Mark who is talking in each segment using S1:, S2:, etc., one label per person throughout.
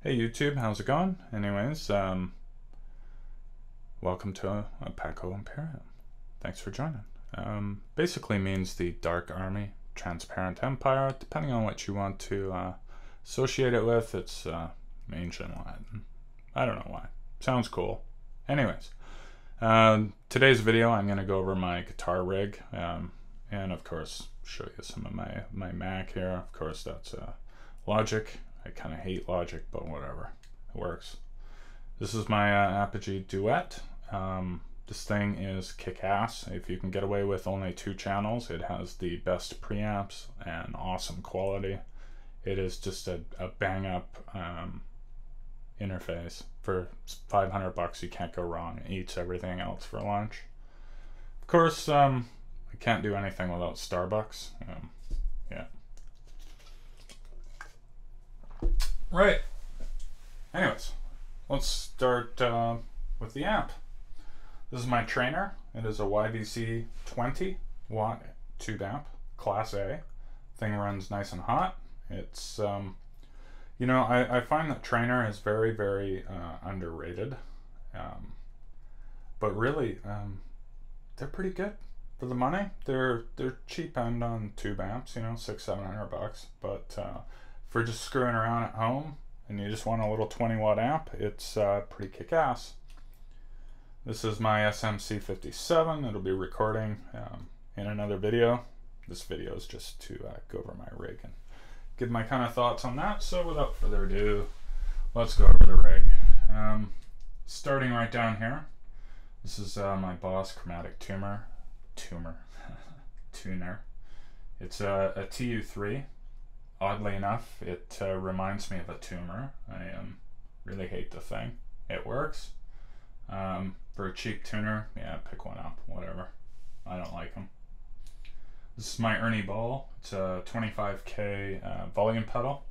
S1: Hey YouTube, how's it going? Anyways, welcome to Paco Imperium. Thanks for joining. Basically means the Dark Army, Transparent Empire, depending on what you want to associate it with. It's ancient Latin. I don't know why. Sounds cool. Anyways, today's video I'm going to go over my guitar rig, and of course show you some of my Mac here. Of course that's Logic. I kind of hate Logic, but whatever, it works. This is my Apogee Duet. This thing is kick-ass. If you can get away with only 2 channels, it has the best preamps and awesome quality. It is just a bang-up interface. For $500 you can't go wrong. It eats everything else for lunch. Of course, I can't do anything without Starbucks. Yeah. Right. Anyways, let's start with the amp. This is my trainer. It is a YVC 20 watt tube amp, Class A. Thing runs nice and hot. It's, you know, I find that trainer is very, very underrated. But really, they're pretty good for the money. They're cheap end on tube amps, you know, $600-700. But for just screwing around at home and you just want a little 20 watt amp, it's pretty kick-ass. This is my SMC57. It'll be recording in another video. This video is just to go over my rig and give my kind of thoughts on that. So without further ado, let's go over the rig. Starting right down here, this is my Boss Chromatic Tuner. It's a TU3. Oddly enough, it reminds me of a tumor. I really hate the thing. It works. For a cheap tuner, yeah, pick one up, whatever. I don't like them. This is my Ernie Ball. It's a 25K volume pedal.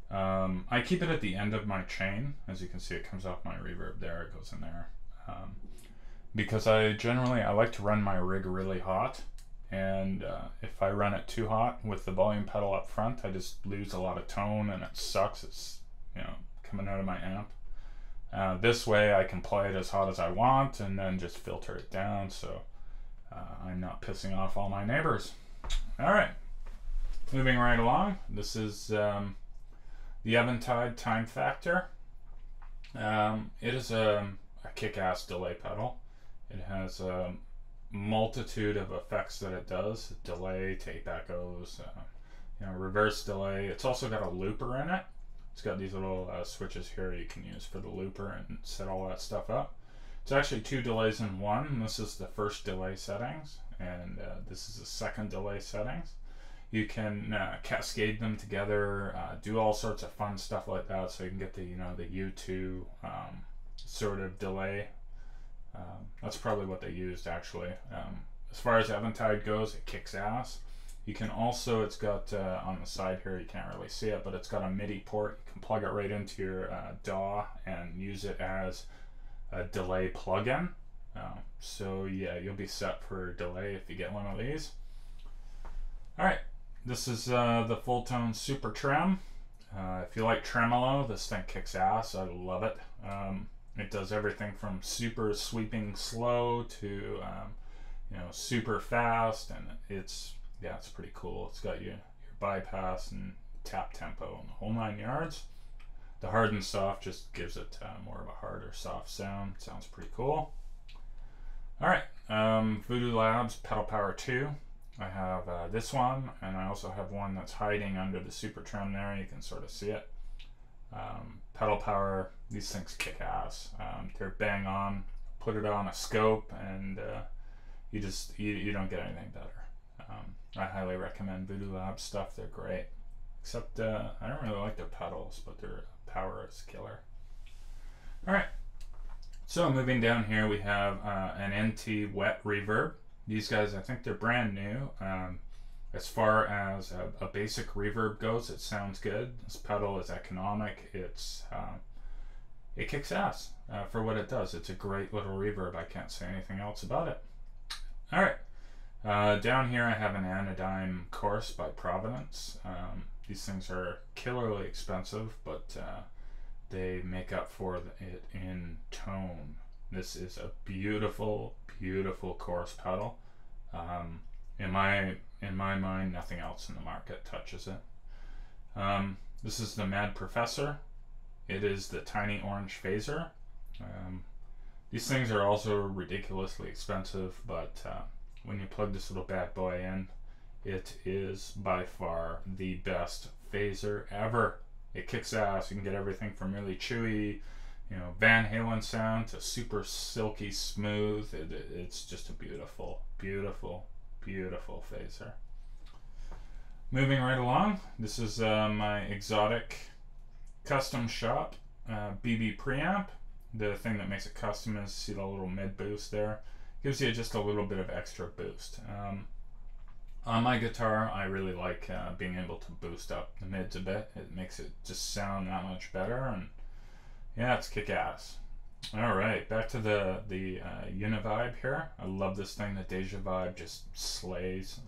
S1: I keep it at the end of my chain. As you can see, it comes off my reverb there. It goes in there. Because I like to run my rig really hot. And if I run it too hot with the volume pedal up front, I just lose a lot of tone and it sucks. It's, you know, coming out of my amp. This way I can play it as hot as I want and then just filter it down so I'm not pissing off all my neighbors. Alright, moving right along. This is the Eventide Time Factor. It is a kick-ass delay pedal. It has a multitude of effects that it does: delay, tape echoes, you know, reverse delay. It's also got a looper in it. It's got these little switches here you can use for the looper and set all that stuff up. It's actually 2 delays in one. This is the first delay settings, and this is the second delay settings. You can cascade them together, do all sorts of fun stuff like that, so you can get the, you know, the U2 sort of delay. That's probably what they used actually. As far as Eventide goes, it kicks ass. You can also, it's got on the side here, you can't really see it, but it's got a MIDI port. You can plug it right into your DAW and use it as a delay plugin. So yeah, you'll be set for delay if you get one of these. Alright, this is the Fulltone Super Trem. If you like tremolo, this thing kicks ass. I love it. It does everything from super sweeping slow to you know, super fast, and it's pretty cool. It's got your bypass and tap tempo and the whole 9 yards. The hard and soft just gives it more of a hard or soft sound. It sounds pretty cool. Alright, Voodoo Labs Pedal Power 2. I have this one, and I also have one that's hiding under the Super Trem there. You can sort of see it. Pedal Power, these things kick ass. They're bang on. Put it on a scope and you don't get anything better. I highly recommend Voodoo Labs stuff. They're great. Except I don't really like their pedals, but their power is killer. Alright, so moving down here we have an NT Wet Reverb. These guys, I think they're brand new. As far as a basic reverb goes, it sounds good. This pedal is economic. It kicks ass for what it does. It's a great little reverb. I can't say anything else about it. Alright, down here I have an Anodyne Chorus by Providence. These things are killerly expensive, but they make up for it in tone. This is a beautiful, beautiful chorus pedal. In my mind, nothing else in the market touches it. This is the Mad Professor. It is the tiny orange phaser. These things are also ridiculously expensive, but when you plug this little bad boy in, it is by far the best phaser ever. It kicks ass. You can get everything from really chewy, Van Halen sound to super silky smooth. It's just a beautiful, beautiful, beautiful phaser. Moving right along, this is my exotic custom shop BB preamp. The thing that makes it custom is, see the little mid boost there? Gives you just a little bit of extra boost. On my guitar, I really like being able to boost up the mids a bit. It makes it just sound that much better, and yeah, it's kick-ass. Alright, back to the Univibe here. I love this thing. The Deja Vibe just slays.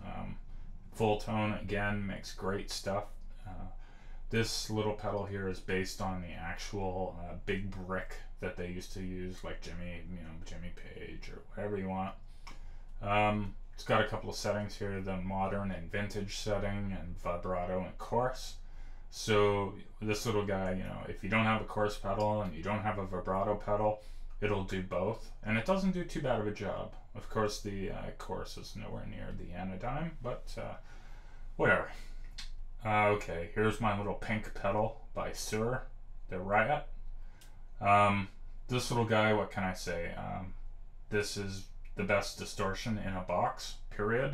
S1: Full tone, again, makes great stuff. This little pedal here is based on the actual big brick that they used to use, like Jimmy Page or whatever you want. It's got a couple of settings here, the modern and vintage setting, and vibrato and chorus. So this little guy, if you don't have a chorus pedal and you don't have a vibrato pedal, it'll do both, and it doesn't do too bad of a job. Of course, the chorus is nowhere near the Anodyne, but whatever. Okay, here's my little pink pedal by Suhr, the Riot. This little guy, what can I say? This is the best distortion in a box, period.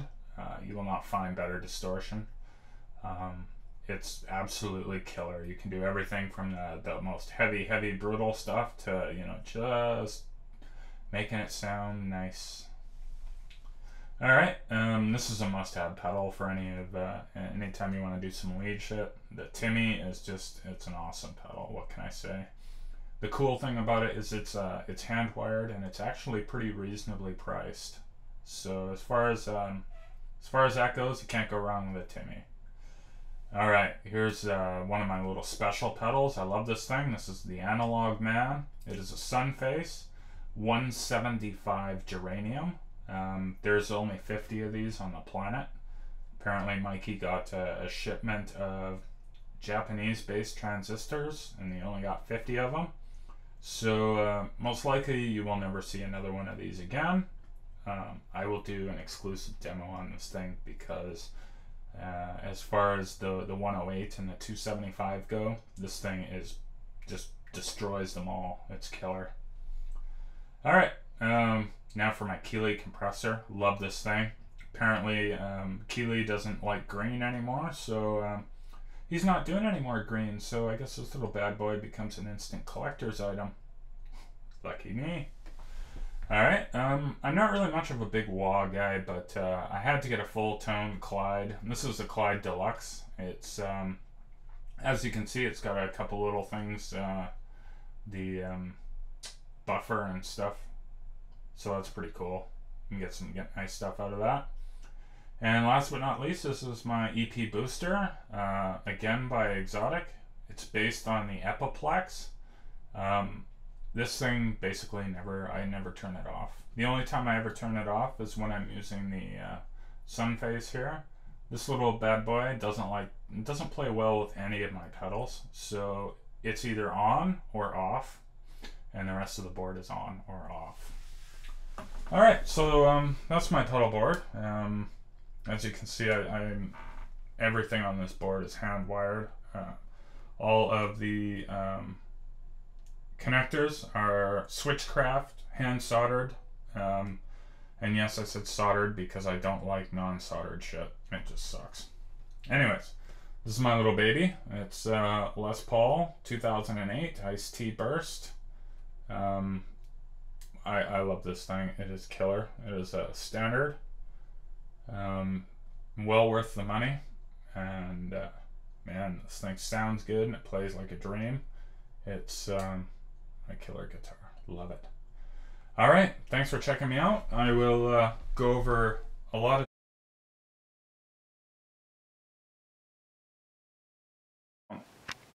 S1: You will not find better distortion. It's absolutely killer. You can do everything from the most heavy, brutal stuff to, just making it sound nice. Alright, this is a must-have pedal for anytime you want to do some lead shit. The Timmy is just, it's an awesome pedal, what can I say? The cool thing about it is it's hand-wired, and it's actually pretty reasonably priced. So as far as that goes, you can't go wrong with a Timmy. Alright, here's one of my little special pedals. I love this thing. This is the Analog Man. It is a Sunface 175 Geranium. There's only 50 of these on the planet. Apparently Mikey got a shipment of Japanese-based transistors, and he only got 50 of them. So most likely you will never see another one of these again. I will do an exclusive demo on this thing because as far as the 108 and the 275 go, this thing just destroys them all. It's killer. Alright, now for my Keeley compressor. Love this thing. Apparently Keeley doesn't like green anymore, so he's not doing any more green, so I guess this little bad boy becomes an instant collector's item. Lucky me. Alright, I'm not really much of a big wah guy, but I had to get a full-tone Clyde. This is a Clyde Deluxe. It's, as you can see, it's got a couple little things, the buffer and stuff, so that's pretty cool. You can get nice stuff out of that. And last but not least, this is my EP booster, again by Exotic. It's based on the Epiplex. This thing basically I never turn it off. The only time I ever turn it off is when I'm using the Sunface here. This little bad boy doesn't play well with any of my pedals, so it's either on or off, and the rest of the board is on or off. Alright, so that's my pedal board. As you can see, everything on this board is hand wired. All of the connectors are Switchcraft, hand soldered. And yes, I said soldered because I don't like non-soldered shit. It just sucks. Anyways, this is my little baby. It's Les Paul 2008 Ice-T Burst. I love this thing. It is killer. It is a standard. Well worth the money. And man, this thing sounds good and it plays like a dream. It's a killer guitar. Love it. Alright, thanks for checking me out. I will go over a lot of